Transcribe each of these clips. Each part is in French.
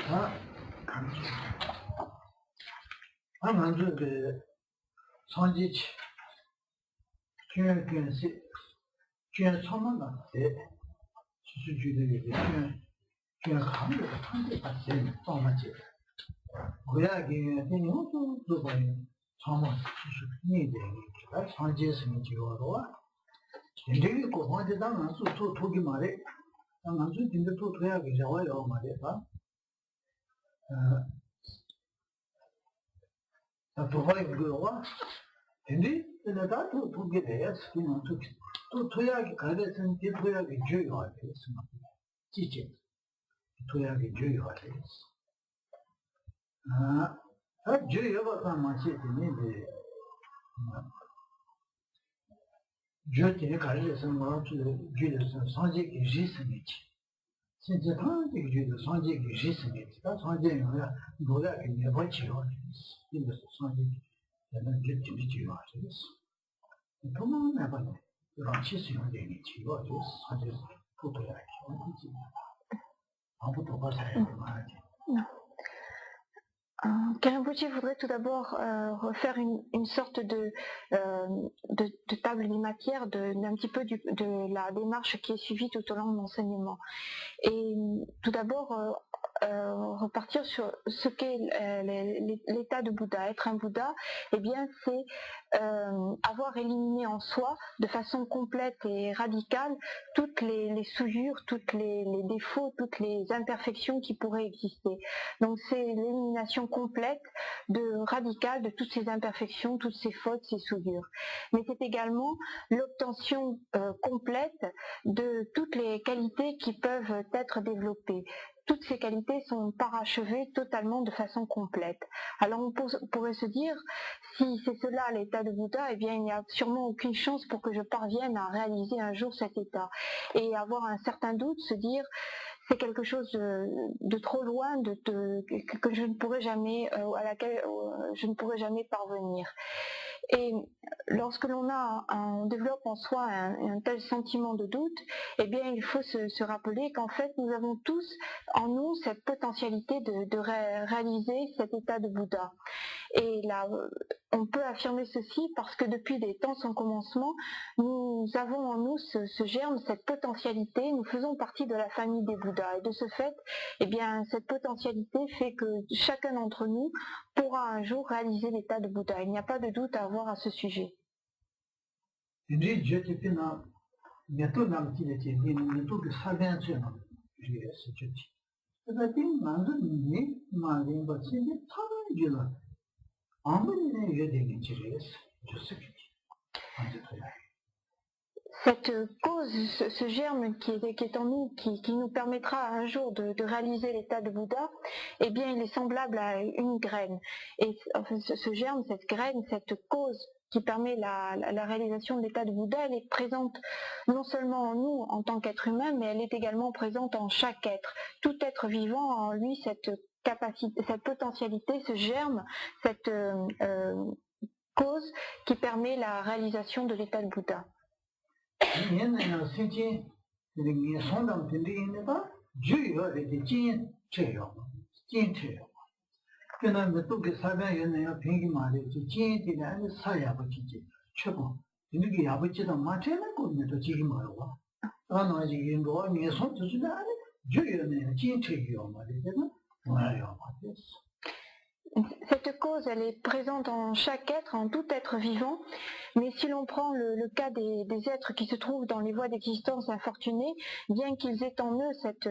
아, 먼저 그 선지치 교육교육시 교육 처음만 때 수수주들이 교육 강의를 한대 받지 정말지 고야기 대용도 그거는 처음에 수수니 되니까 선지스는 지고로 인데기 고한테 당한 수도 토기 말에 당한 수 진짜 또 돼야지 좋아요 말이야. 도와이 그거와 근데 내가 또 보게 돼야 스키는 또 토야기 가르치는 게 토야기 주요하게 있습니다. 지지 토야기 주요하게 주요가 마치 되는데 주요에 가르치는 거 주요에서 상직이 리스니치 진짜 상직이 주요 상직이 리스니치 다 상직이야 뭐야 그냥 버치요 이래서 상직이 저는 getting 주요하죠. 도망 나가네. 이런 시스템이 되니 지워져 사실 포토야 키워지지. 아무도 봐서야 말이지. Karimbuchi voudrait tout d'abord refaire une sorte de table des matières, d'un petit peu de la démarche qui est suivie tout au long de l'enseignement. Et tout d'abord repartir sur ce qu'est l'état de Bouddha. Être un Bouddha, eh bien c'est avoir éliminé en soi de façon complète et radicale toutes les souillures, toutes les défauts, toutes les imperfections qui pourraient exister. Donc c'est l'élimination complète, radicale de toutes ces imperfections, toutes ces fautes, ces souillures. Mais c'est également l'obtention complète de toutes les qualités qui peuvent être développées. Toutes ces qualités sont parachevées totalement de façon complète. Alors on pourrait se dire, si c'est cela l'état de Bouddha, eh bien il n'y a sûrement aucune chance pour que je parvienne à réaliser un jour cet état. Et avoir un certain doute, se dire, c'est quelque chose de trop loin, que je ne pourrai jamais, à laquelle je ne pourrai jamais parvenir. Et lorsque on développe en soi un tel sentiment de doute, eh bien il faut se rappeler qu'en fait nous avons tous en nous cette potentialité de réaliser cet état de Bouddha. Et là, on peut affirmer ceci parce que depuis des temps sans commencement, nous avons en nous ce germe, cette potentialité, nous faisons partie de la famille des Bouddhas. Et de ce fait, eh bien, cette potentialité fait que chacun d'entre nous pourra un jour réaliser l'état de Bouddha. Il n'y a pas de doute à avoir à ce sujet. Cette cause, ce germe qui est en nous, qui nous permettra un jour de réaliser l'état de Bouddha, eh bien il est semblable à une graine. Et enfin, ce germe, cette graine, cette cause qui permet la réalisation de l'état de Bouddha, elle est présente non seulement en nous en tant qu'être humain, mais elle est également présente en chaque être. Tout être vivant a en lui cette capacité, cette potentialité, ce germe, cette cause qui permet la réalisation de l'état de Bouddha. Cette cause, elle est présente en chaque être, en tout être vivant, mais si l'on prend le cas des êtres qui se trouvent dans les voies d'existence infortunées, bien qu'ils aient en eux cette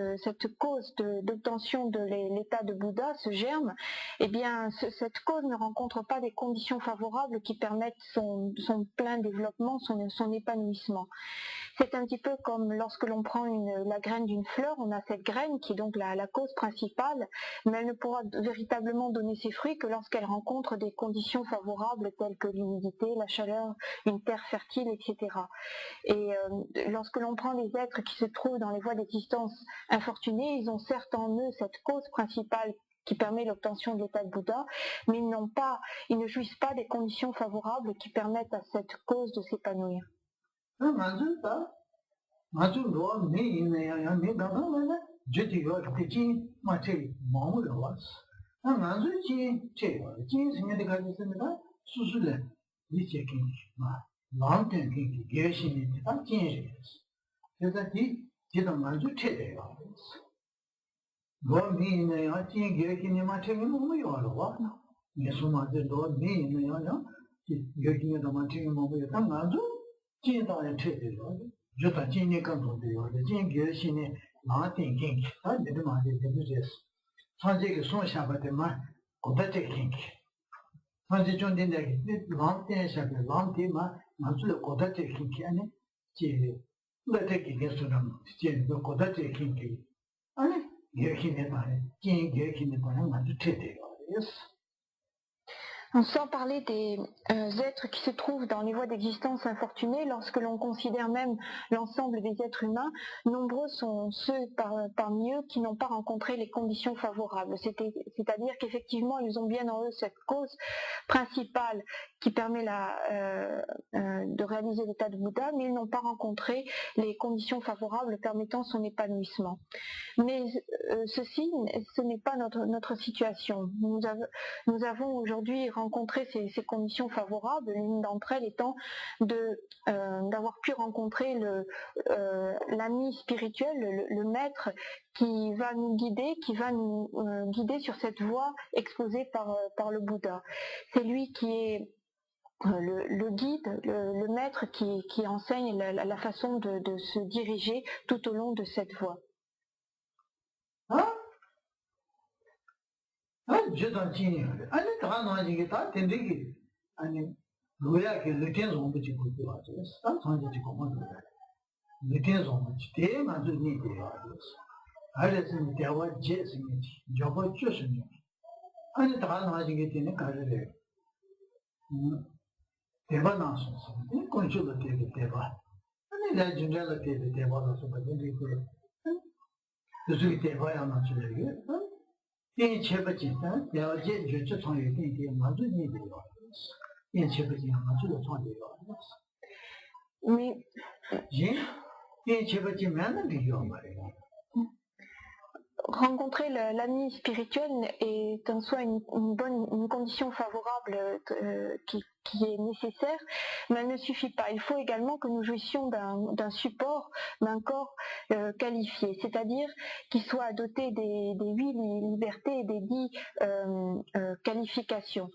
cause d'obtention de l'état de Bouddha, ce germe, eh bien cette cause ne rencontre pas des conditions favorables qui permettent son plein développement, son épanouissement. C'est un petit peu comme lorsque l'on prend la graine d'une fleur, on a cette graine qui est donc la cause principale, mais elle ne pourra véritablement donner ses fruits que lorsqu'elle rencontre des conditions favorables telles que l'humidité, la chaleur, une terre fertile, etc. Et lorsque l'on prend les êtres qui se trouvent dans les voies d'existence infortunées, ils ont certes en eux cette cause principale qui permet l'obtention de l'état de Bouddha, mais ils ne jouissent pas des conditions favorables qui permettent à cette cause de s'épanouir. je dis que tu m'as dit, maman le was. Un anzu tu c'est des gars de ça, sous le, les checking, longtemps qui gêne, pas tiens. C'est-à-dire, c'est un anzu tu Go me ne ya tin ge ki ni ma che mo mo yo lo wa ne so ma de do me ne ya ya ge ki ni da ma che mo mo yo ta na zo jin da ya che de lo je ta jin ni kan do de yo de jin ge shi ni ma tin kin ki ta de ma de de de sa je ge so sha ba de ma ko da che kin ki sa je chon de de lang te sha ge lang te ma zu ko da che kin ki ane ji da te ki ge so na ji ko da che kin ki ane Sans parler des êtres qui se trouvent dans les voies d'existence infortunées, lorsque l'on considère même l'ensemble des êtres humains, nombreux sont ceux parmi eux qui n'ont pas rencontré les conditions favorables. C'est-à-dire qu'effectivement, ils ont bien en eux cette cause principale qui permet de réaliser l'état de Bouddha, mais ils n'ont pas rencontré les conditions favorables permettant son épanouissement. Mais ce n'est pas notre situation. Nous avons aujourd'hui rencontré ces conditions favorables, l'une d'entre elles étant d'avoir pu rencontrer l'ami spirituel, le maître qui va nous guider sur cette voie exposée par le Bouddha. C'est lui qui est le guide, le maître qui enseigne la façon de se diriger tout au long de cette voie. Je t'en tiens. Allez, tu vas dans les guitares, tu dis que le 15 ans, tu peux faire ça. Ça, tu comprends. Le 15 ans, tu t'es mal donné. Allez, c'est une terre, j'ai signé. Je vois que je suis. Allez, tu vas dans les guitares, carré. Tu vas dans son sens. Tu connais le thé de tes bras. Allez, là, je viens le thé de tes bras dans son bras. Je suis tes bras en naturel. Mais rencontrer l'ami spirituel est en soi une condition favorable qui est nécessaire, mais elle ne suffit pas. Il faut également que nous jouissions d'un support, d'un corps qualifié, c'est-à-dire qu'il soit doté des 8 libertés et des 10 qualifications.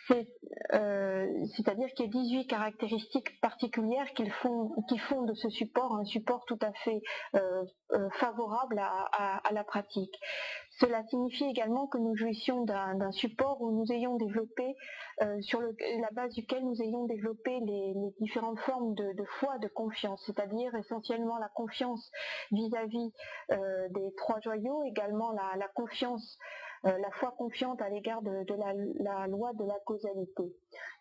C'est-à-dire qu'il y a 18 caractéristiques particulières qui font de ce support un support tout à fait favorable à la pratique. Cela signifie également que nous jouissions d'un support où nous ayons développé, sur la base duquel nous ayons développé les différentes formes de foi, de confiance, c'est-à-dire essentiellement la confiance vis-à-vis des 3 joyaux, également la confiance, la foi confiante à l'égard de la loi de la causalité.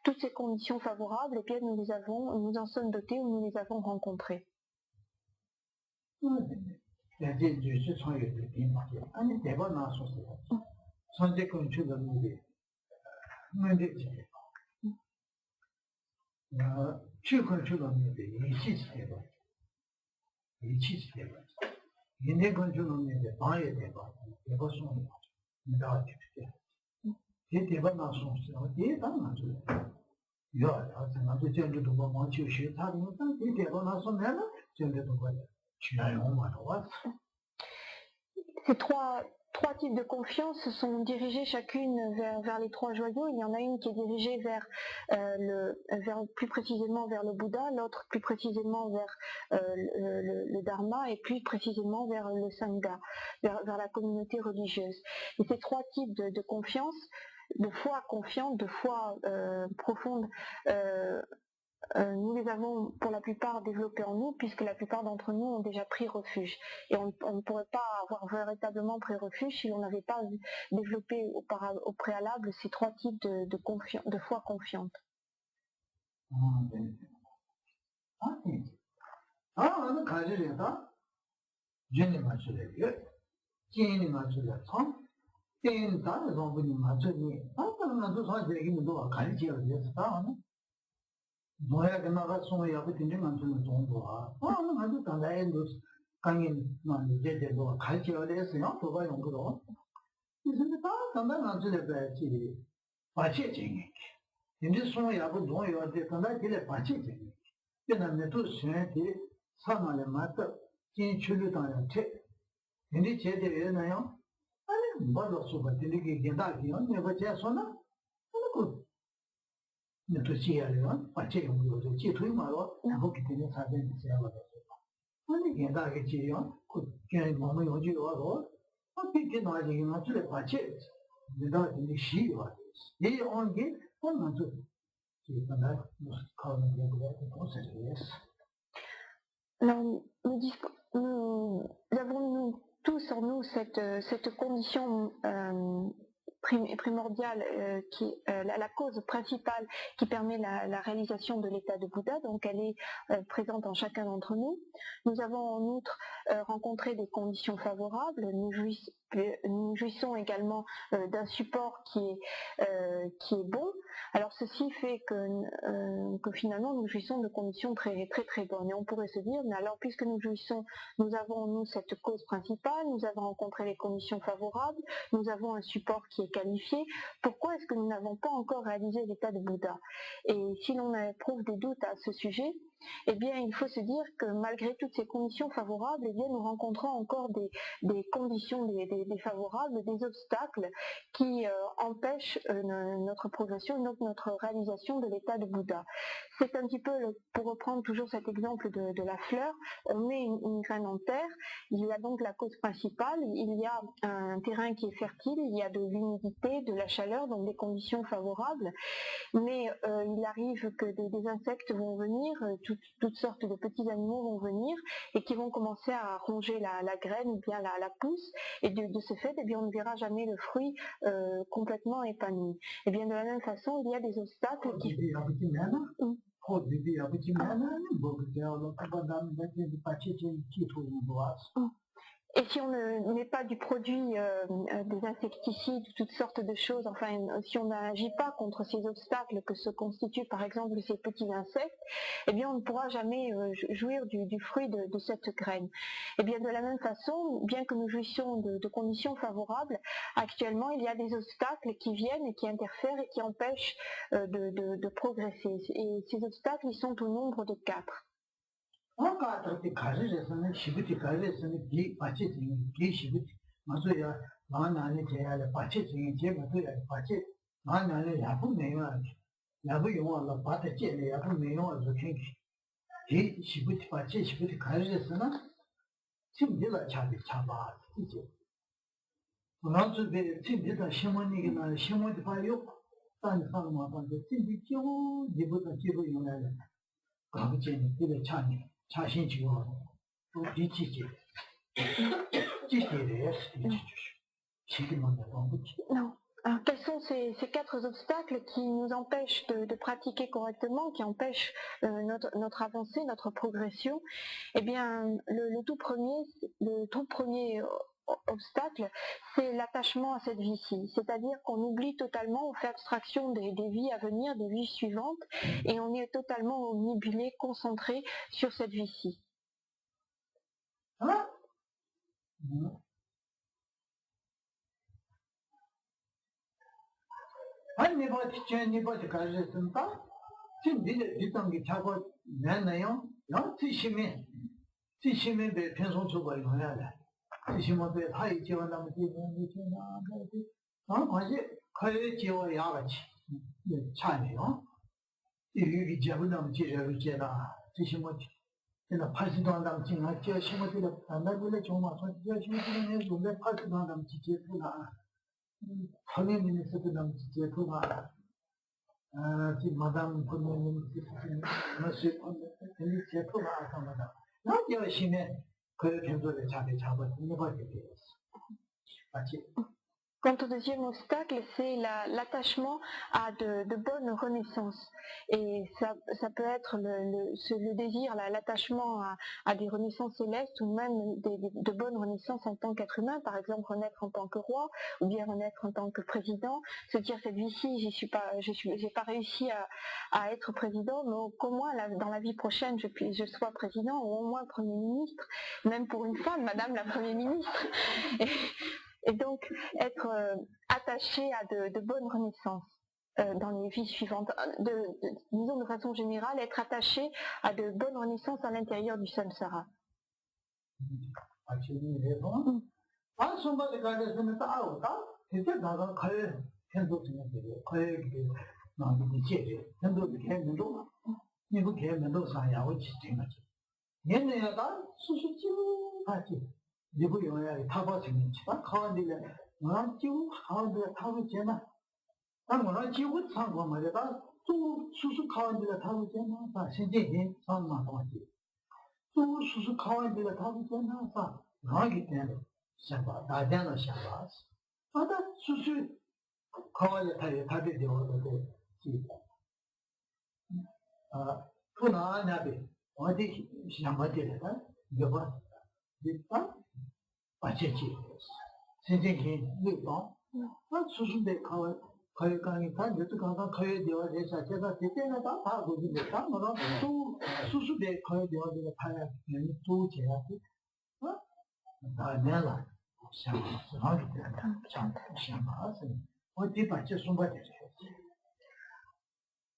Toutes ces conditions favorables, eh bien, nous en sommes dotés ou nous les avons rencontrées. Ces trois types de confiance sont dirigés chacune vers les 3 joyaux. Il y en a une qui est dirigée plus précisément vers le Bouddha, l'autre plus précisément vers le Dharma et plus précisément vers le Sangha, vers la communauté religieuse. Et ces 3 types de confiance, de foi confiante, de foi profonde, nous les avons pour la plupart développés en nous, puisque la plupart d'entre nous ont déjà pris refuge. Et on ne pourrait pas avoir véritablement pris refuge si l'on n'avait pas développé au préalable ces 3 types de foi confiante. 강인 제대로 가르쳐야 돼서요. 도가 연구로. 이제 다 단단한 줄에 배지. 바치징이. 인제 손에 야고 동요할 때 단단하게 바치징이. 그다음에 또 신한테 사만에 맞다. 진출을 책. 인제 제대로나요. 아니 뭐로 수가 되게 된다기요. 내가 제손나. 그 또 지야요. 바치 연구로 지토이 말로 거기 되는 사진 제가 아니 괜찮게 지요. 그 그냥 몸이 어디 와서 어떻게 나중에 나중에 같이 내가 이제 시와 이 온게 먼저 제가 가는 게 그래 nous avons tous en nous cette condition primordiale, qui la cause principale qui permet la réalisation de l'état de Bouddha, donc elle est présente en chacun d'entre nous. Nous avons en outre rencontré des conditions favorables, nous jouissons également d'un support qui est bon. Alors ceci fait que finalement nous jouissons de conditions très très très bonnes. Et on pourrait se dire, mais alors puisque nous jouissons, nous avons en nous cette cause principale, nous avons rencontré les conditions favorables, nous avons un support qui est qualifié, pourquoi est-ce que nous n'avons pas encore réalisé l'état de Bouddha? Et si l'on éprouve des doutes à ce sujet, eh bien, il faut se dire que malgré toutes ces conditions favorables, eh bien, nous rencontrons encore des conditions défavorables, des obstacles qui empêchent notre progression, donc notre réalisation de l'état de Bouddha. C'est un petit peu, pour reprendre toujours cet exemple de la fleur, on met une graine en terre, il y a donc la cause principale, il y a un terrain qui est fertile, il y a de l'humidité, de la chaleur, donc des conditions favorables, mais il arrive que des insectes vont venir, toutes sortes de petits animaux vont venir et qui vont commencer à ronger la graine ou bien la pousse, et de ce fait, eh bien, on ne verra jamais le fruit complètement épanoui. Et bien de la même façon, il y a des obstacles qui... Et si on ne met pas du produit, des insecticides, toutes sortes de choses, enfin si on n'agit pas contre ces obstacles que se constituent par exemple ces petits insectes, eh bien on ne pourra jamais jouir du fruit de cette graine. Et bien de la même façon, bien que nous jouissions de conditions favorables, actuellement il y a des obstacles qui viennent et qui interfèrent et qui empêchent de progresser. Et ces obstacles, ils sont au nombre de 4. 어가한테 가르쳐서는 시부티 가르쳐서는 기 받치지 기 시부티 맞아야 나나는 제야를 받치지 제가 또야 받치 나나는 야부 내가 야부 용어로 받치지 야부 내용을 그렇게 기 시부티 받치 시부티 가르쳐서는 팀들을 잡아 이제 나중에 팀들의 시몬이나 시몬이 봐요 딴 사람한테 팀이 좀 이보다 기부 용어를 가르치는 그 차니 Non. Alors, quels sont ces 4 obstacles qui nous empêchent de pratiquer correctement, qui empêchent notre avancée, notre progression? Eh bien, le tout premier obstacle, c'est l'attachement à cette vie-ci. C'est-à-dire qu'on oublie totalement, on fait abstraction des vies à venir, des vies suivantes, et on est totalement omnibulé, concentré sur cette vie-ci. Hein? 아니 네버티 가르쳤다. 지금 니들 뒷단계 자고 내나요? 너 지심에 배 편성 주고 이거야. 지심한테 하이 지원하면 되는 아직 거의 지워 야같이 차네요. 이 잡으면 지려를 제라 지심한테 내가 80도 한다면 지금 지심한테 안다길래 정말 지심한테 내가 80도 한다면 지겠구나. 선생님께서도 너무 지혜구나. 지금 마담 군님은 무엇이 지혜구나 하다마다 너무 열심히 그 변도를 잘 잡아 공부하게 되었어. 마치 Quant au deuxième obstacle, c'est l'attachement à de bonnes renaissances. Et ça peut être le désir, l'attachement à des renaissances célestes ou même de bonnes renaissances en tant qu'être humain, par exemple renaître en tant que roi ou bien renaître en tant que président. Se dire cette vie-ci, j'ai pas réussi à être président, mais qu'au moins dans la vie prochaine je sois président ou au moins Premier ministre, même pour une femme, Madame la Première ministre. Et donc, être attaché à de bonnes renaissances dans les vies suivantes. Disons de façon générale, être attaché à de bonnes renaissances à l'intérieur du samsara. 니부용야 타바스는 치다 카완디래 나 지우 카완디래 타고 제나 아무나 지우 상고 말이다 또 수수 카완디래 타고 제나 다 신제해 상마 도와지 또 수수 카완디래 타고 제나 다 나기 때문에 샤바 다잖아 샤바 아다 수수 카완디 타게 타게 되어도 지 푸나냐비 어디 샤바데다 여봐 됐다 아체치 신진기 누가 수수대 가을강이 다 늦도 가가 가야 되어 제가 제때나 다 하고 있는다 뭐라 또 수수대 가야 되어 제가 타야 되는 또 제가 나 내가 샤마스 하기 때문에 샤마스 어디 받지 숨바지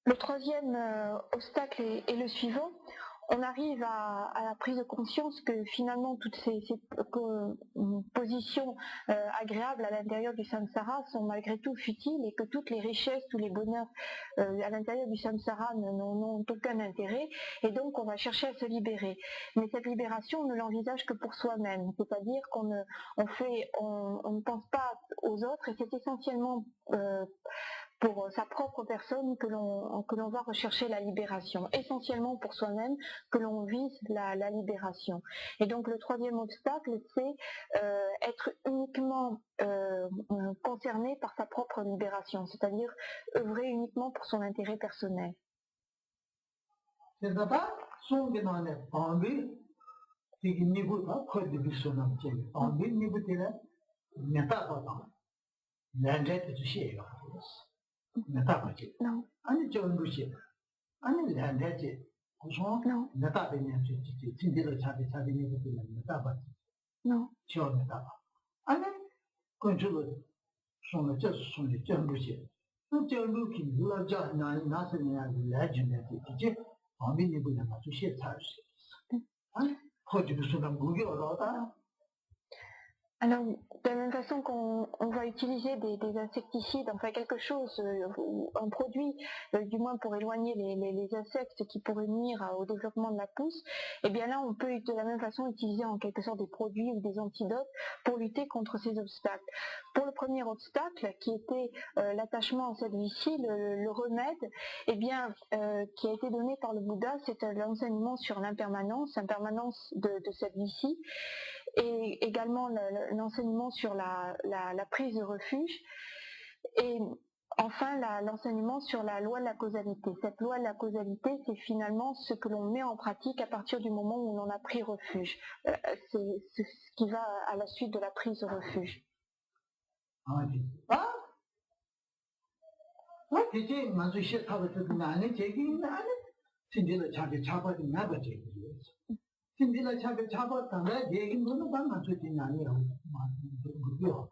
Le troisième obstacle est le suivant. On arrive à la prise de conscience que finalement toutes ces positions agréables à l'intérieur du samsara sont malgré tout futiles et que toutes les richesses, tous les bonheurs à l'intérieur du samsara n'ont aucun intérêt et donc on va chercher à se libérer. Mais cette libération, on ne l'envisage que pour soi-même, c'est-à-dire qu'on ne pense pas aux autres et c'est essentiellement pour sa propre personne que l'on va rechercher la libération, essentiellement pour soi-même que l'on vise la libération. Et donc le troisième obstacle, c'est être uniquement concerné par sa propre libération, c'est-à-dire œuvrer uniquement pour son intérêt personnel. Non. 아니 저런 것이 아니 랜드지 고소 나타 되는 진짜로 차비는 것들은 나타 봐. No. 저는 나타. 아니 그쪽으로 손을 손이 저런 것이 또 저런 것이 누가 나서는 레전드 이제 아미니 보면 아주 시에 살 수 있어. 아니 거기 무슨 무기 얻어다. Alors, de la même façon qu'on va utiliser des insecticides, enfin quelque chose, un produit, du moins pour éloigner les insectes qui pourraient nuire au développement de la pousse, et bien là on peut de la même façon utiliser en quelque sorte des produits ou des antidotes pour lutter contre ces obstacles. Pour le premier obstacle, qui était l'attachement à cette vie-ci, le remède, eh bien, qui a été donné par le Bouddha, c'est l'enseignement sur l'impermanence de cette vie-ci, et également l'enseignement sur la prise de refuge et enfin l'enseignement sur la loi de la causalité. Cette loi de la causalité, c'est finalement ce que l'on met en pratique à partir du moment où l'on a pris refuge. C'est ce qui va à la suite de la prise de refuge. 신비를 잡았다면 얘기는 반만 주지 아니야. 그죠?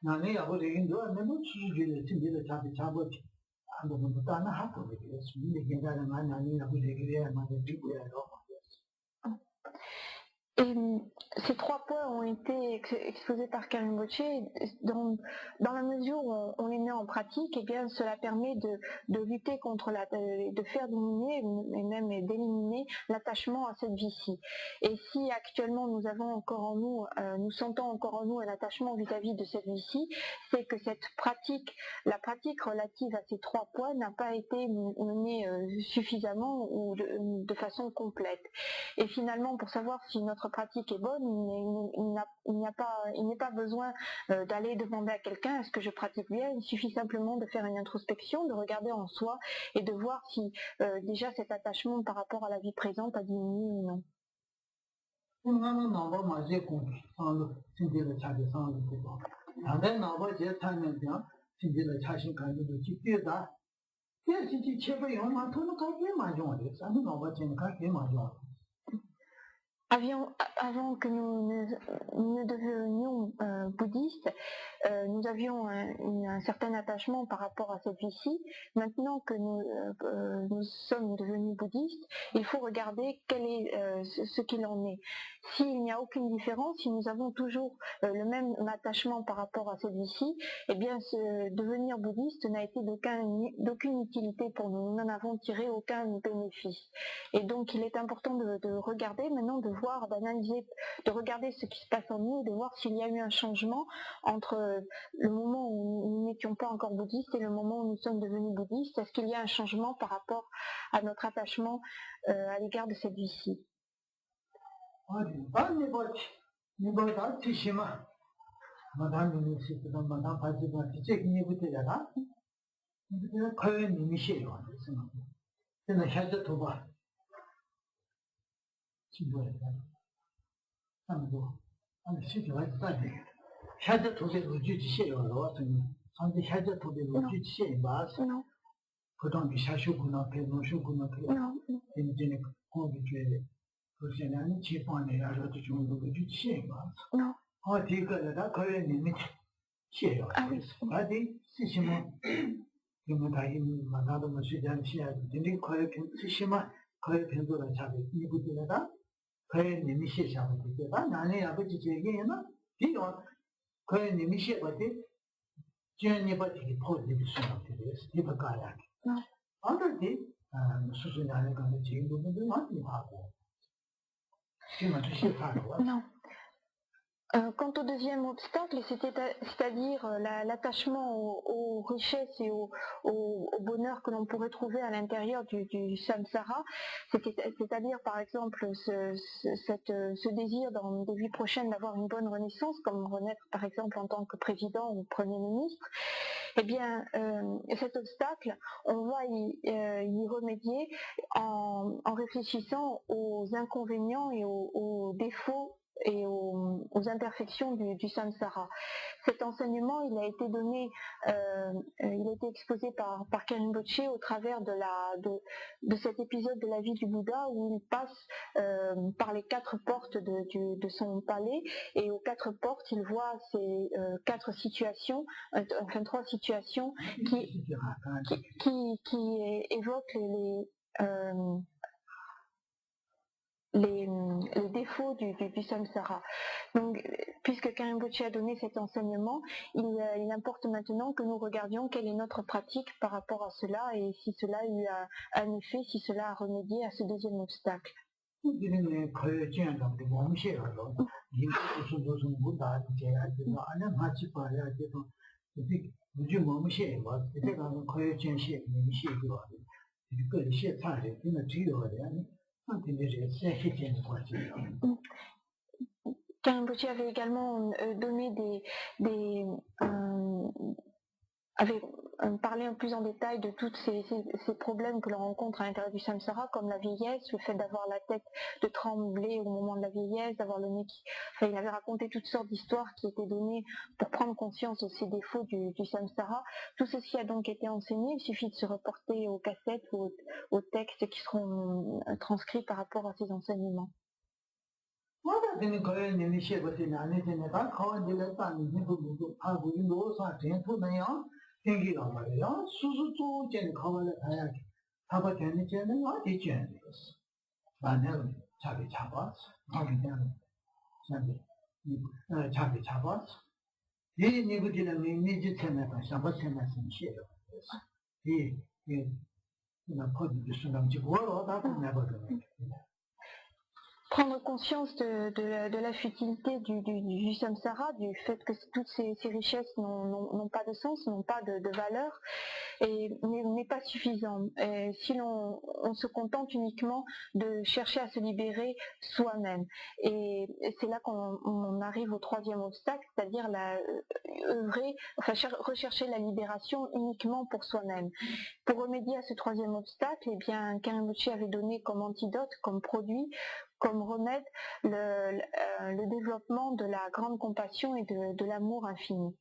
나는 야고 얘기도 안 되면 수수지를 신비를 잡았지. 안 보면 또 하나 하고 그래서 신비 괜찮은 만 아니라고 얘기해야 맞을 거야. Et ces trois points ont été exposés par Karim Boche. Dans la mesure où on les met en pratique, eh bien, cela permet de lutter contre de faire diminuer et même d'éliminer l'attachement à cette vie-ci. Et si actuellement nous avons encore en nous, nous sentons encore en nous un attachement vis-à-vis de cette vie-ci, c'est que la pratique relative à ces trois points n'a pas été menée suffisamment ou de façon complète. Et finalement, pour savoir si notre pratique est bonne, il n'est pas besoin d'aller demander à quelqu'un est-ce que je pratique bien, il suffit simplement de faire une introspection, de regarder en soi et de voir si déjà cet attachement par rapport à la vie présente a diminué ou non. Avant que nous ne devenions bouddhistes, nous avions un certain attachement par rapport à cette vie-ci. Maintenant que nous sommes devenus bouddhistes, il faut regarder quel est ce qu'il en est. S'il n'y a aucune différence, si nous avons toujours le même attachement par rapport à cette vie-ci, eh bien devenir bouddhiste n'a été d'aucune utilité pour nous. Nous n'en avons tiré aucun bénéfice. Et donc il est important de regarder maintenant, de voir, d'analyser, de regarder ce qui se passe en nous, de voir s'il y a eu un changement entre le moment où nous n'étions pas encore bouddhistes et le moment où nous sommes devenus bouddhistes. Est-ce qu'il y a un changement par rapport à notre attachement à l'égard de cette vie-ci? Non. Quant au deuxième obstacle, c'est-à-dire l'attachement aux richesses et au bonheur que l'on pourrait trouver à l'intérieur du samsara, c'est-à-dire par exemple ce désir dans des vies prochaines d'avoir une bonne renaissance, comme renaître par exemple en tant que président ou premier ministre, eh bien cet obstacle, on va y remédier en réfléchissant aux inconvénients et aux défauts et aux imperfections du samsara. Cet enseignement, il a été donné, il a été exposé par Karinpoché au travers de cet épisode de la vie du Bouddha où il passe par les 4 portes de son palais, et aux 4 portes, il voit ces 4 situations, enfin 3 situations qui évoquent les défauts du samsara. Donc, puisque Karinpoché a donné cet enseignement, il importe maintenant que nous regardions quelle est notre pratique par rapport à cela et si cela a eu un effet, si cela a remédié à ce deuxième obstacle. Karinpoché avait également donné avait parlé plus en détail de tous ces problèmes que l'on rencontre à l'intérieur du samsara, comme la vieillesse, le fait d'avoir la tête de trembler au moment de la vieillesse, d'avoir le nez qui... Enfin, il avait raconté toutes sortes d'histoires qui étaient données pour prendre conscience de ces défauts du samsara. Tout ceci a donc été enseigné, il suffit de se reporter aux cassettes ou aux textes qui seront transcrits par rapport à ces enseignements. prendre conscience de la futilité du samsara, du fait que toutes ces richesses n'ont pas de sens, n'ont pas de valeur, et n'est pas suffisant. Et si on se contente uniquement de chercher à se libérer soi-même. Et c'est là qu'on arrive au troisième obstacle, c'est-à-dire rechercher la libération uniquement pour soi-même. Pour remédier à ce troisième obstacle, eh bien, Karimbochi avait donné comme antidote, comme produit, comme remède, le développement de la grande compassion et de l'amour infini.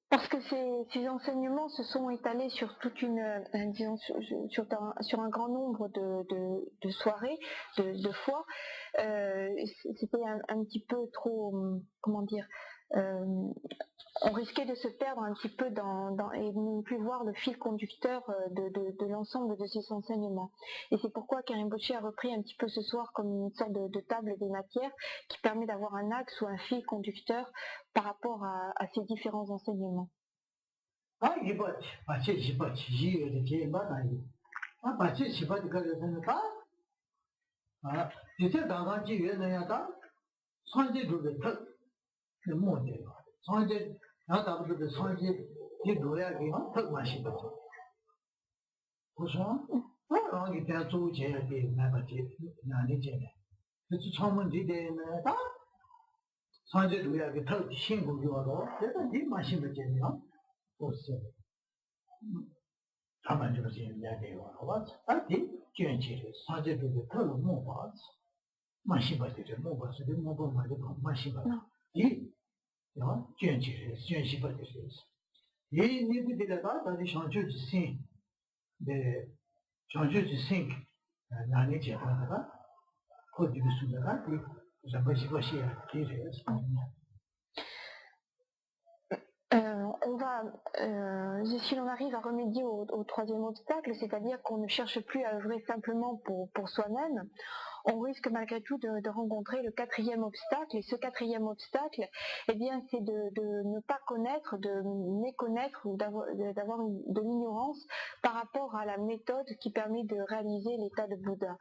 Parce que ces enseignements se sont étalés sur toute disons, sur un grand nombre de soirées, de fois. C'était un petit peu trop, comment dire, on risquait de se perdre un petit peu et de ne plus voir le fil conducteur de l'ensemble de ces enseignements. Et c'est pourquoi Karimbochi a repris un petit peu ce soir comme une sorte de table des matières qui permet d'avoir un axe ou un fil conducteur par rapport à ces différents enseignements. Si l'on arrive à remédier au troisième obstacle, c'est-à-dire qu'on ne cherche plus à œuvrer simplement pour soi-même, on risque malgré tout de rencontrer le quatrième obstacle. Et ce quatrième obstacle, eh bien, c'est de ne pas connaître, de méconnaître ou d'avoir de l'ignorance par rapport à la méthode qui permet de réaliser l'état de Bouddha.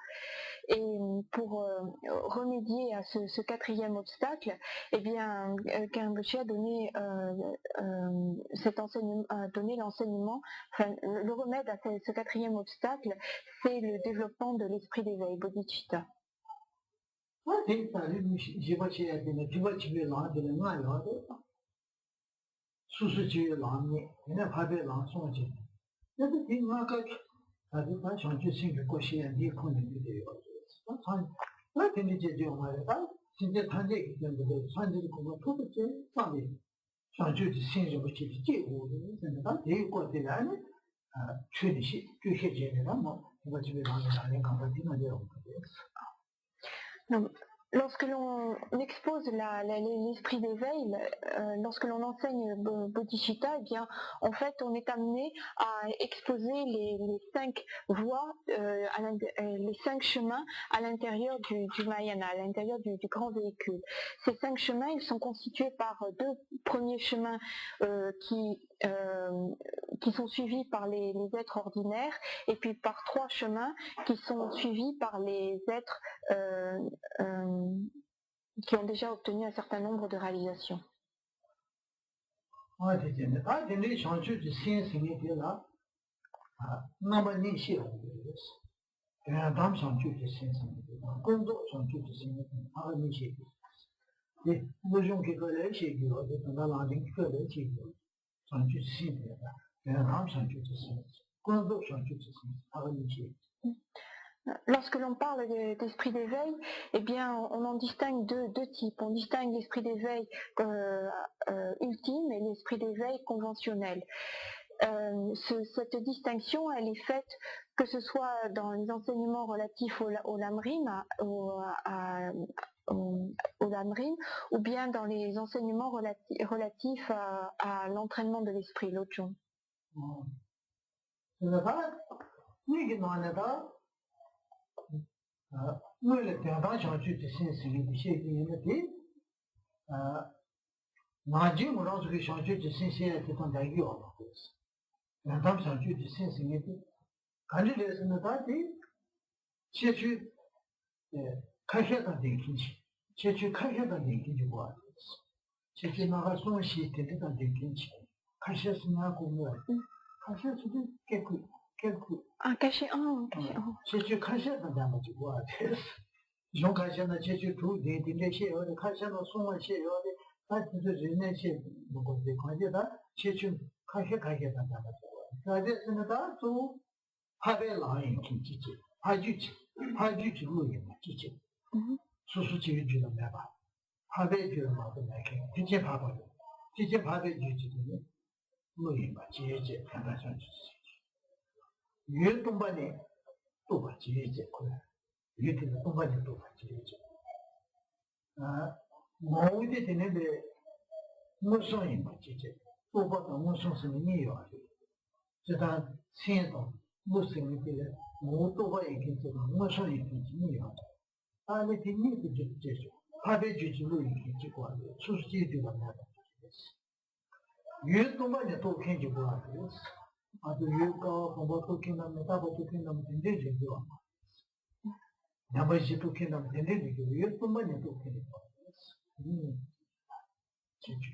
Et pour remédier à ce quatrième obstacle, eh bien, Karimbochi a donné l'enseignement, enfin, le remède à ce quatrième obstacle, c'est le développement de l'esprit d'éveil, bodhicitta. Lorsque l'on expose l'esprit d'éveil, lorsque l'on enseigne bodhicitta, eh bien, en fait, on est amené à exposer les 5 voies, les 5 chemins à l'intérieur du Mahayana, à l'intérieur du grand véhicule. Ces 5 chemins, ils sont constitués par 2 premiers chemins qui sont suivis par les êtres ordinaires, et puis par 3 chemins qui sont suivis par les êtres qui ont déjà obtenu un certain nombre de réalisations. Lorsque l'on parle d'esprit d'éveil, eh bien, on en distingue deux types. On distingue l'esprit d'éveil ultime et l'esprit d'éveil conventionnel. Cette distinction, elle est faite que ce soit dans les enseignements relatifs au lamrim, ou bien dans les enseignements relatifs à l'entraînement de l'esprit, l'Ojong. Caché en. 제주 카시아는 담아 주고 와서 용 카시아는 제주 두 대인데 시어데 카시아는 송원 시어데 다들人시 뭐고 데 관계다 제주 카시아는 담아 주고 그래서는 또 하베 라인 김치지 하주지 뭐예요 김치 수수지 주는 매봐 하베 주는 맛도 나게 김치 봐봐 김치 밥에 주지도 뭐예요 제제 하나씩 유동반에 또 같이 이제 그래. 이게 동반에 또 같이 이제. 뭐지 되는데 무슨 임지 이제. 또 봐도 무슨 소리예요. 제가 신도 무슨 일이 뭐또 봐 얘기지 무슨 일이지요. 아니 되는 게 이제 파베 주지로 얘기지 거 수수지도 만나다. 유동반에 또 괜히 보아요. 아주 유가 공부도 кино 메타보도 кино 된대 되죠. 나머지 또 кино 된대 되죠. 이것뿐만이 또 кино. 진짜.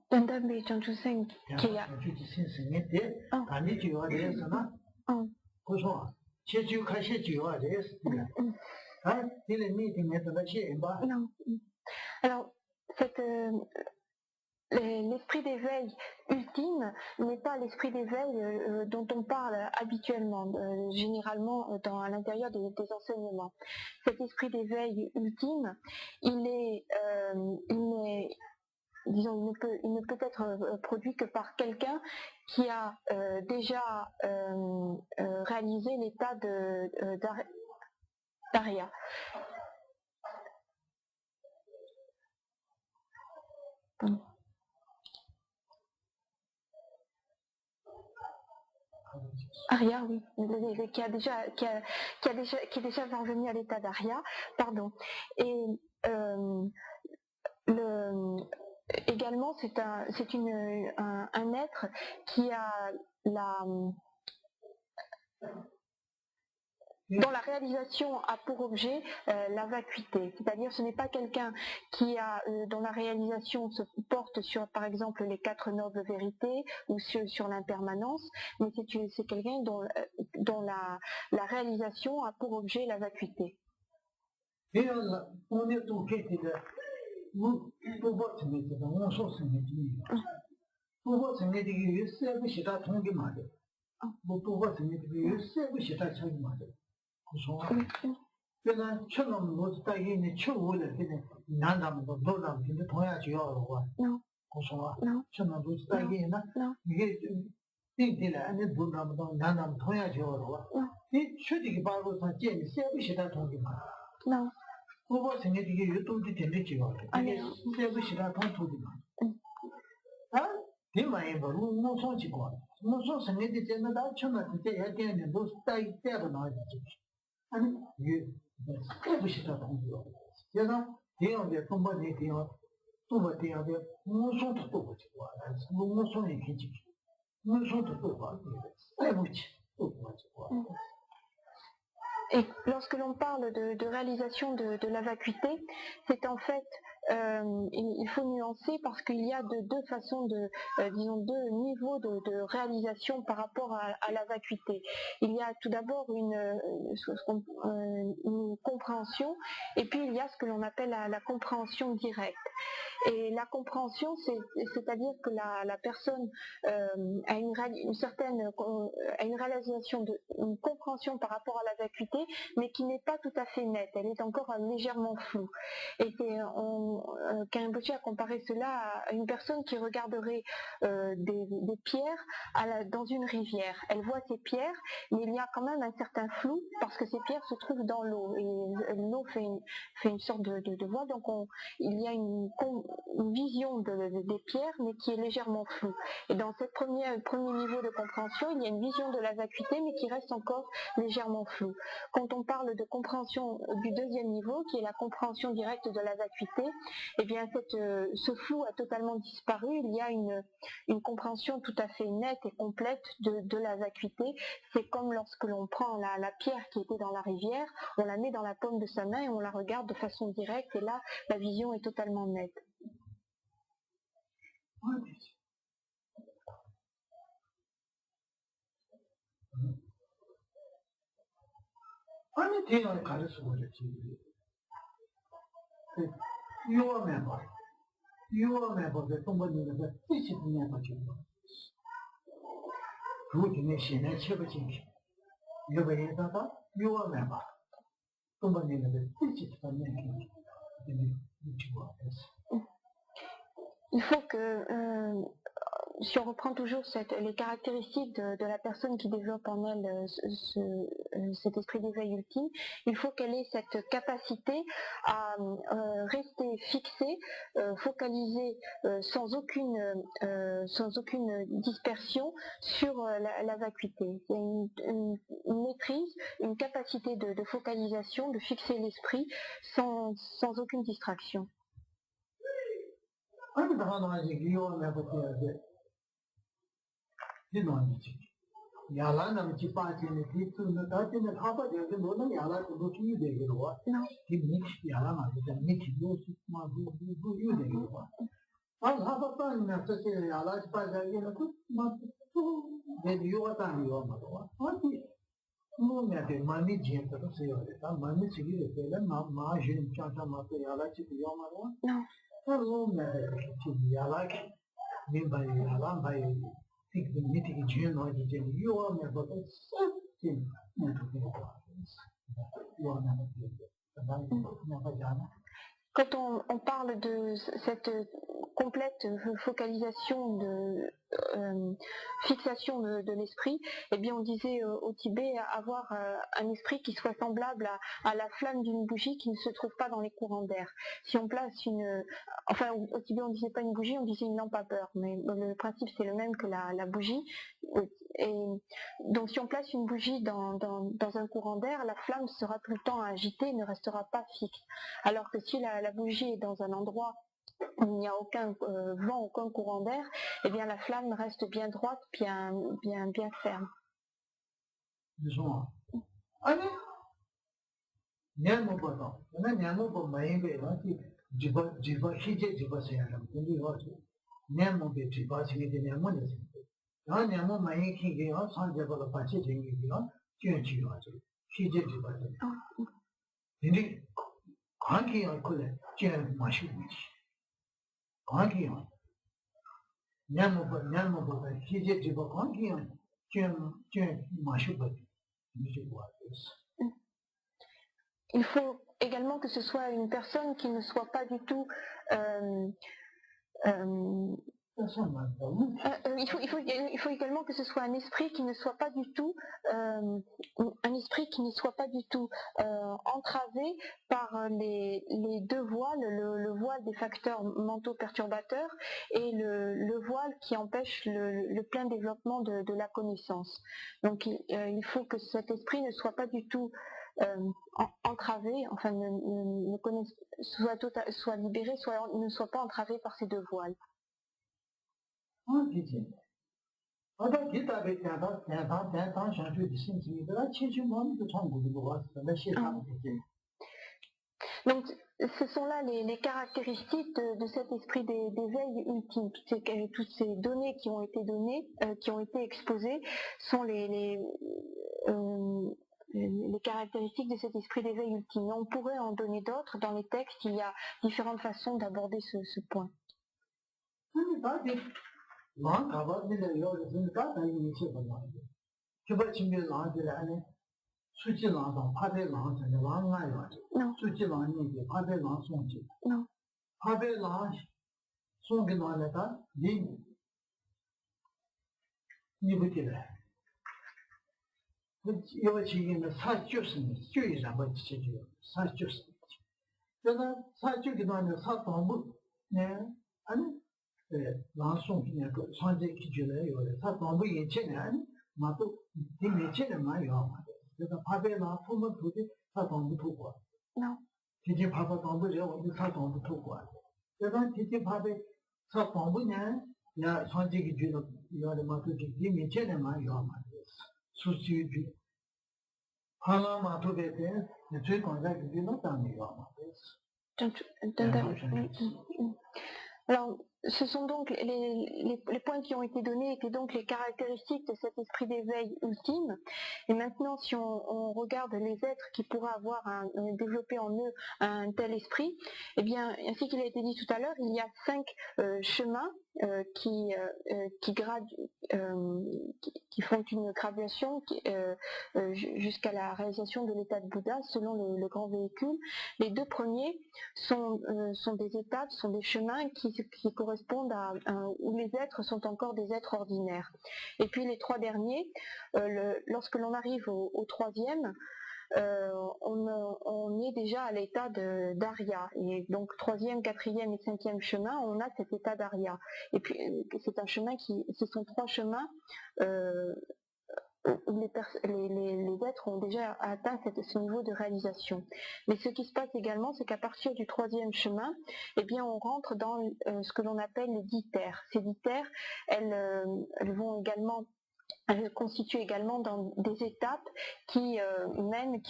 단단히 정주생 기야. 정주지 신생인데 아니 지와래서나. 그래서 제주 가시 지와래서. 아, 이제 미팅에서 다시 봐. Alors l'esprit d'éveil ultime n'est pas l'esprit d'éveil dont on parle habituellement, généralement à l'intérieur des enseignements. Cet esprit d'éveil ultime, il ne peut être produit que par quelqu'un qui a déjà réalisé l'état d'Arya. Arya, oui, qui est déjà parvenu à l'état d'Arya, pardon. Et également, c'est un être qui a dont la réalisation a pour objet la vacuité, c'est-à-dire ce n'est pas quelqu'un qui a dont la réalisation se porte sur par exemple les 4 nobles vérités ou sur l'impermanence, mais c'est quelqu'un dont la réalisation a pour objet la vacuité. 그러나 처럼 못 따기는 추후를 그냥 난담도 도담 근데 동야지요 고소와 처럼 못 따기나 이게 띵띵라 안에 도담도 난담 동야지요 이 추디기 바로 다 제일 세부시다 통기만 그거 생각이 유튜브에 된대지요 이게 세부시다 통토기만 대만에 뭐 무슨지고 무슨 생각이 되는다 처럼 그때 얘기하는 못 따기 때가 나지 아니 이게 세부시다 통기요 제가 대형의 동반이 되어 또 대형의 무슨도 또 보지고 무슨 얘기지 무슨도 또 봐 세부시 또 보지고 Et lorsque l'on parle de réalisation de la vacuité, c'est en fait il faut nuancer parce qu'il y a deux façons disons deux niveaux de réalisation par rapport à la vacuité. Il y a tout d'abord une compréhension et puis il y a ce que l'on appelle la compréhension directe. Et la compréhension, c'est-à-dire que la personne a une réalisation, une compréhension par rapport à la vacuité, mais qui n'est pas tout à fait nette, elle est encore légèrement floue. Et Karimpochi a comparé cela à une personne qui regarderait des pierres dans une rivière. Elle voit ces pierres, mais il y a quand même un certain flou parce que ces pierres se trouvent dans l'eau et l'eau fait une sorte de voie, donc il y a une vision des pierres, mais qui est légèrement floue. Et dans ce premier niveau de compréhension, il y a une vision de la vacuité, mais qui reste encore légèrement floue. Quand on parle de compréhension du deuxième niveau, qui est la compréhension directe de la vacuité, eh bien ce flou a totalement disparu. Il y a une compréhension tout à fait nette et complète de la vacuité. C'est comme lorsque l'on prend la pierre qui était dans la rivière, on la met dans la paume de sa main et on la regarde de façon directe, et là, la vision est totalement nette. Il faut que, si on reprend toujours les caractéristiques de la personne qui développe en elle cet esprit d'éveil ultime, il faut qu'elle ait cette capacité à rester fixée, focalisée sans aucune dispersion sur la vacuité. Il y a une maîtrise, une capacité de focalisation, de fixer l'esprit sans aucune distraction. Quand on parle de cette complète focalisation fixation de l'esprit, eh bien on disait au Tibet avoir un esprit qui soit semblable à la flamme d'une bougie qui ne se trouve pas dans les courants d'air. Si on place au Tibet on disait pas une bougie, on disait une lampe à beurre, mais le principe c'est le même que la bougie. Et donc si on place une bougie dans un courant d'air, la flamme sera tout le temps agitée et ne restera pas fixe. Alors que si la bougie est dans un endroit où il n'y a aucun vent, aucun courant d'air, eh bien la flamme reste bien droite, bien ferme. Il faut également que ce soit une personne qui ne soit pas du tout il faut également que ce soit un esprit qui ne soit pas du tout entravé par les deux voiles, le voile des facteurs mentaux perturbateurs et le voile qui empêche le plein développement de la connaissance. Donc il faut que cet esprit ne soit pas du tout entravé, enfin soit libéré, soit ne soit pas entravé par ces deux voiles. Donc ce sont là les caractéristiques de cet esprit d'éveil ultime. Toutes ces données qui ont été données, qui ont été exposées, sont les caractéristiques de cet esprit d'éveil ultime. On pourrait en donner d'autres dans les textes. Il y a différentes façons d'aborder ce point. Alors, ce sont donc les points qui ont été donnés étaient donc les caractéristiques de cet esprit d'éveil ultime. Et maintenant, si on regarde les êtres qui pourraient avoir développé en eux un tel esprit, eh bien, ainsi qu'il a été dit tout à l'heure, il y a 5 chemins qui font une graduation jusqu'à la réalisation de l'état de Bouddha selon le grand véhicule. Les 2 premiers sont des étapes, sont des chemins qui correspondent où les êtres sont encore des êtres ordinaires. Et puis les 3 derniers, lorsque l'on arrive au 3e, on est déjà à l'état d'Arya. Et donc 3e, 4e et 5e chemin, on a cet état d'Arya. Et puis c'est un chemin ce sont 3 chemins où les êtres ont déjà atteint ce niveau de réalisation. Mais ce qui se passe également, c'est qu'à partir du 3e chemin, eh bien, on rentre dans ce que l'on appelle les 10 terres. Ces 10 terres, elles constituent également dans des étapes qui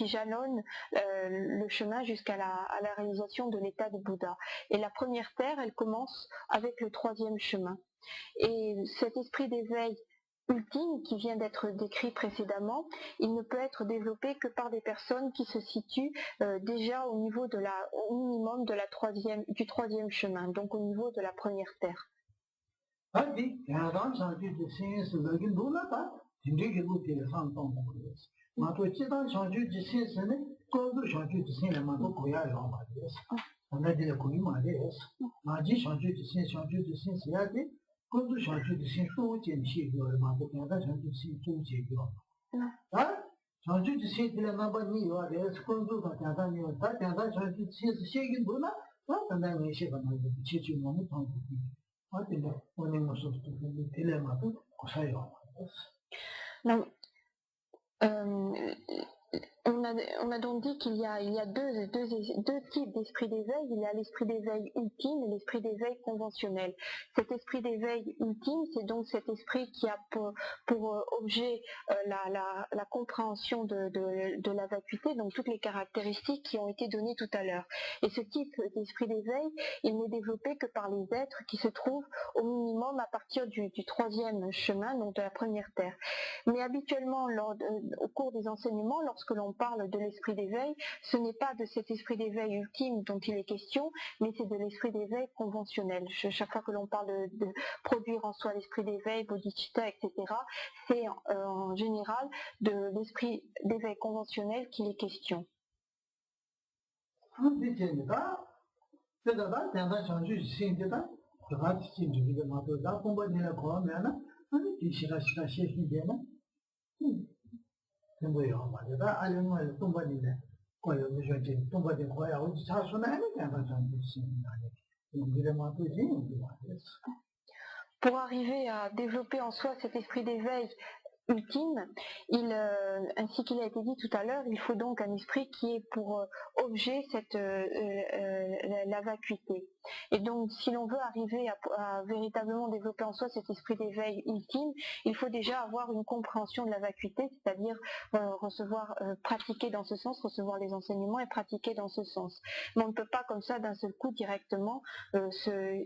jalonnent le chemin jusqu'à la réalisation de l'état de Bouddha. Et la première terre, elle commence avec le 3e chemin. Et cet esprit d'éveil ultime qui vient d'être décrit précédemment, il ne peut être développé que par des personnes qui se situent déjà au niveau au minimum du 3e chemin, donc au niveau de la première terre. Non. On a donc dit qu'il y a deux types d'esprit d'éveil. Il y a l'esprit d'éveil ultime et l'esprit d'éveil conventionnel. Cet esprit d'éveil ultime, c'est donc cet esprit qui a pour objet la compréhension de la vacuité, donc toutes les caractéristiques qui ont été données tout à l'heure. Et ce type d'esprit d'éveil, il n'est développé que par les êtres qui se trouvent au minimum à partir du 3e chemin, donc de la première terre. Mais habituellement, au cours des enseignements, lorsque l'on parle de l'esprit d'éveil, ce n'est pas de cet esprit d'éveil ultime dont il est question, mais c'est de l'esprit d'éveil conventionnel. Chaque fois que l'on parle de produire en soi l'esprit d'éveil, bodhicitta, etc., c'est en général de l'esprit d'éveil conventionnel qu'il est question. Pour arriver à développer en soi cet esprit d'éveil ultime, ainsi qu'il a été dit tout à l'heure, il faut donc un esprit qui ait pour objet la vacuité. Et donc, si l'on veut arriver à véritablement développer en soi cet esprit d'éveil ultime, il faut déjà avoir une compréhension de la vacuité, c'est-à-dire pratiquer dans ce sens, recevoir les enseignements et pratiquer dans ce sens. Mais on ne peut pas comme ça d'un seul coup directement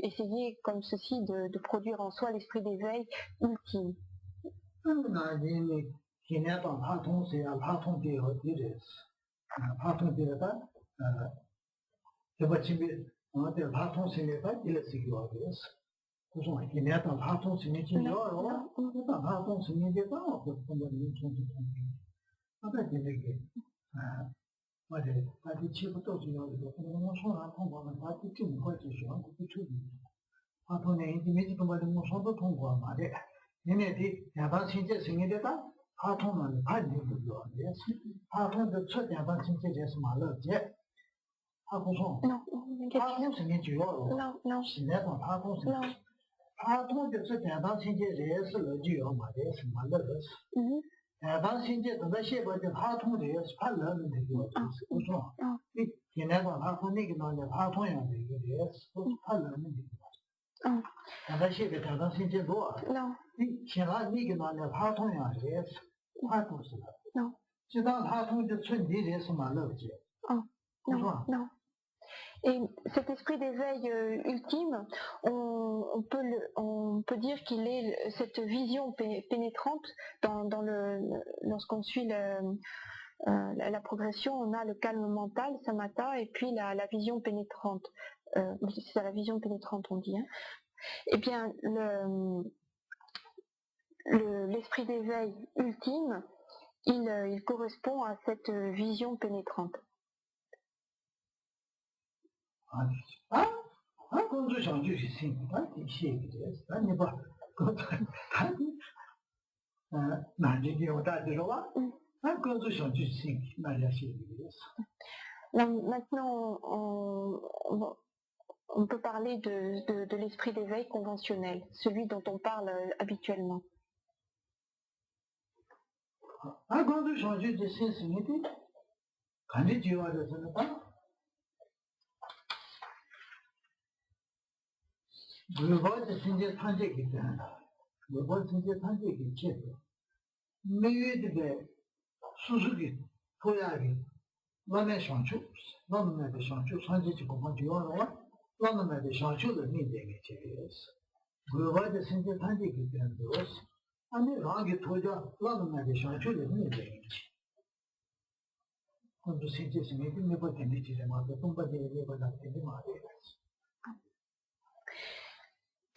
essayer comme ceci de produire en soi l'esprit d'éveil ultime. Non. Et cet esprit d'éveil ultime, on peut dire qu'il est cette vision pénétrante lorsqu'on suit la progression, on a le calme mental, samatha, et puis la vision pénétrante. C'est la vision pénétrante, on dit. Hein. Eh bien, l'esprit d'éveil ultime, il correspond à cette vision pénétrante. Maintenant, on peut parler de l'esprit d'éveil conventionnel, celui dont on parle habituellement.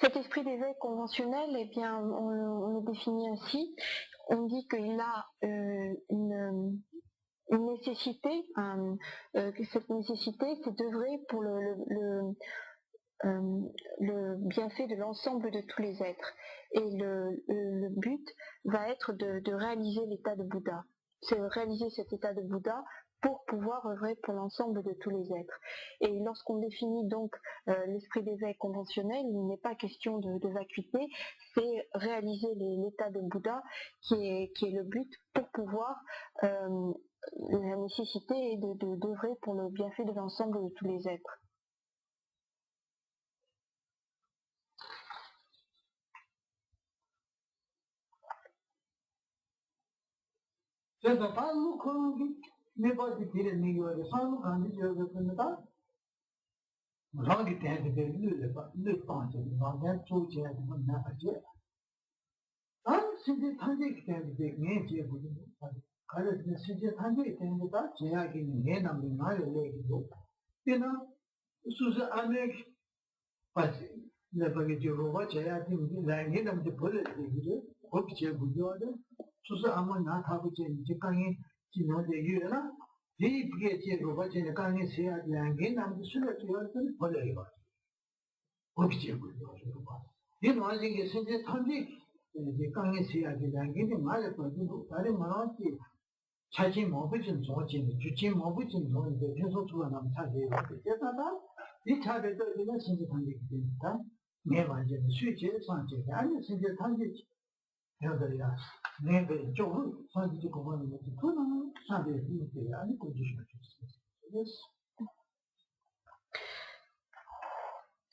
Cet esprit d'éveil conventionnel, eh bien, on le définit ainsi. On dit qu'il a une nécessité. Cette nécessité, c'est d'œuvrer pour le bienfait de l'ensemble de tous les êtres. Et le but va être de réaliser l'état de Bouddha. C'est réaliser cet état de Bouddha pour pouvoir œuvrer pour l'ensemble de tous les êtres. Et lorsqu'on définit donc l'esprit d'éveil conventionnel, il n'est pas question de vacuité, c'est réaliser l'état de Bouddha qui est le but pour pouvoir, la nécessité est d'œuvrer pour le bienfait de l'ensemble de tous les êtres.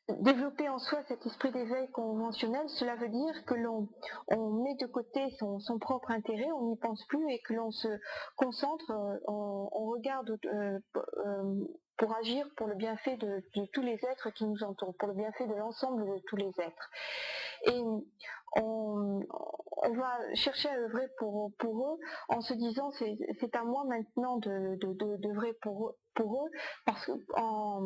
Développer en soi cet esprit d'éveil conventionnel, cela veut dire que l'on met de côté son propre intérêt, on n'y pense plus et que l'on se concentre, on regarde pour agir pour le bienfait de tous les êtres qui nous entourent, pour le bienfait de l'ensemble de tous les êtres. Et on va chercher à œuvrer pour eux en se disant c'est à moi maintenant d'œuvrer pour eux, parce en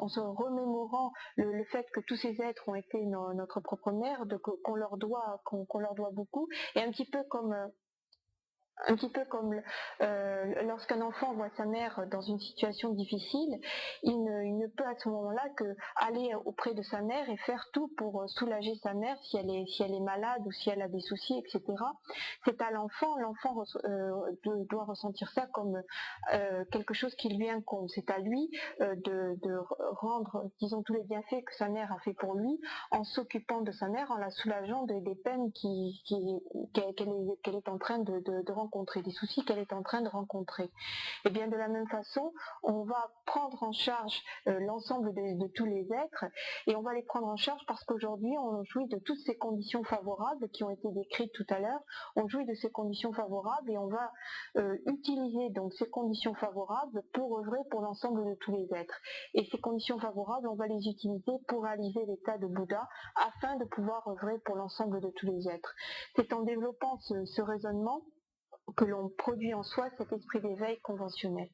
se remémorant le fait que tous ces êtres ont été notre propre mère, qu'on leur doit beaucoup, et un petit peu comme lorsqu'un enfant voit sa mère dans une situation difficile, il ne peut à ce moment-là que aller auprès de sa mère et faire tout pour soulager sa mère si elle est malade ou si elle a des soucis, etc. C'est à l'enfant doit ressentir ça comme quelque chose qui lui incombe. C'est à lui de rendre, disons, tous les bienfaits que sa mère a fait pour lui en s'occupant de sa mère, en la soulageant des peines qu'elle est en train de rencontrer, des soucis qu'elle est en train de rencontrer. Et bien de la même façon, on va prendre en charge l'ensemble de tous les êtres, et on va les prendre en charge parce qu'aujourd'hui on jouit de toutes ces conditions favorables qui ont été décrites tout à l'heure. On jouit de ces conditions favorables et on va utiliser donc ces conditions favorables pour œuvrer pour l'ensemble de tous les êtres. Et ces conditions favorables, on va les utiliser pour réaliser l'état de Bouddha afin de pouvoir œuvrer pour l'ensemble de tous les êtres. C'est en développant ce raisonnement que l'on produit en soi cet esprit d'éveil conventionnel.